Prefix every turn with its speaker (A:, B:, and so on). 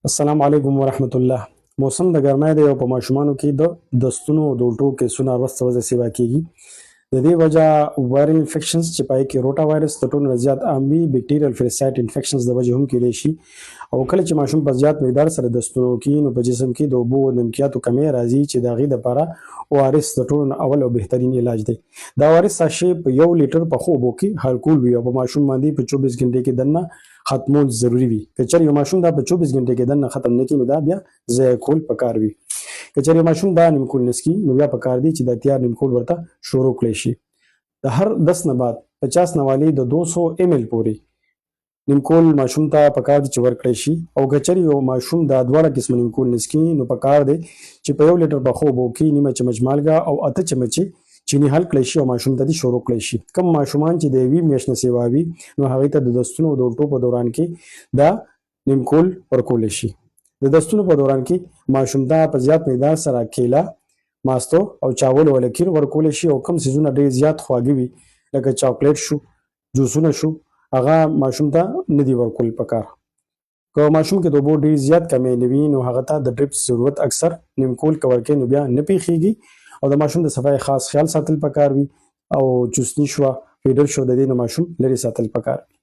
A: السلام علیکم ورحمت الله. موسم د ګرمۍ دی او په ماشومانو کې د دستونو او د الټو کیسونه ورځ ورځ سیوا کیږي. د دې وجه وایرل انفیکشنز چې پای کې روټا وایرس د ټولو نه زیات عام وي، بیکټیریل فیروسایت انفیکشنز د وجه هم کېدای شي. او کله چې ماشوم په زیات مقدار سره دستونو کې نو په جسم کې د اوبو او نمکیاتو کمی راځي چې د هغې دپاره ORS د ټولو نه اول او بهترین علاج دی. دا ORS ساشې په 1 لیټر پخو اوبو کې هالکول وي او په ماشوم باندې په 24 غنټې کې دننه ختمول ضروری وي. که چېرې یو ماشوم دا په 24 غنټې کې دننه ختم نه کړي نو دا بیا ضایع کول پکار وي. که چېرې ماشوم دا نیمکول نسکي نو بیا پکار دی چې دا تیار نیمکول ورته شروع کړی شي. د هر 10 نه بعد 50 نوالې د 200 ml پورې نیمکول ماشوم ته پکار دی چې ورکړی شي. او که چېرې یو ماشوم دا دواړه قسمه نیمکول نسکي نو پکار دی چې په 1 لیټر پخو اوبو کې نیمه چمچ مالګه او 8 چمچې چینی حل کړی شي او ماشوم ته دې شروع کړی شي. کوم ماشومان چې د یوې میاشت نه سیوا وي نو هغوی ته د دستونو او د الټو په دوران کې دا نیمکول ورکولی شي. د دستونو په دوران کې ماشوم ته په زیات مقدار سره کیله، ماستو او چاول او لکیر ورکولی شي. او کوم سیزونه ډېر زیات خواږه وي لکه چاکلیټ شو، جوسونه شو، هغه ماشوم ته نه دي ورکول پکار. که ماشوم کې د اوبو ډېر زیات کمی نه وي نو هغه ته د ډریپس ضرورت اکثر نیمکول که ورکوي نو بیا نه پیښیږي. او د ماشوم د صفای خاص خیال ساتل پکار وي. او چوسني شوه، فیډر شو، د دې نه ماشوم لرې ساتل پکار وي.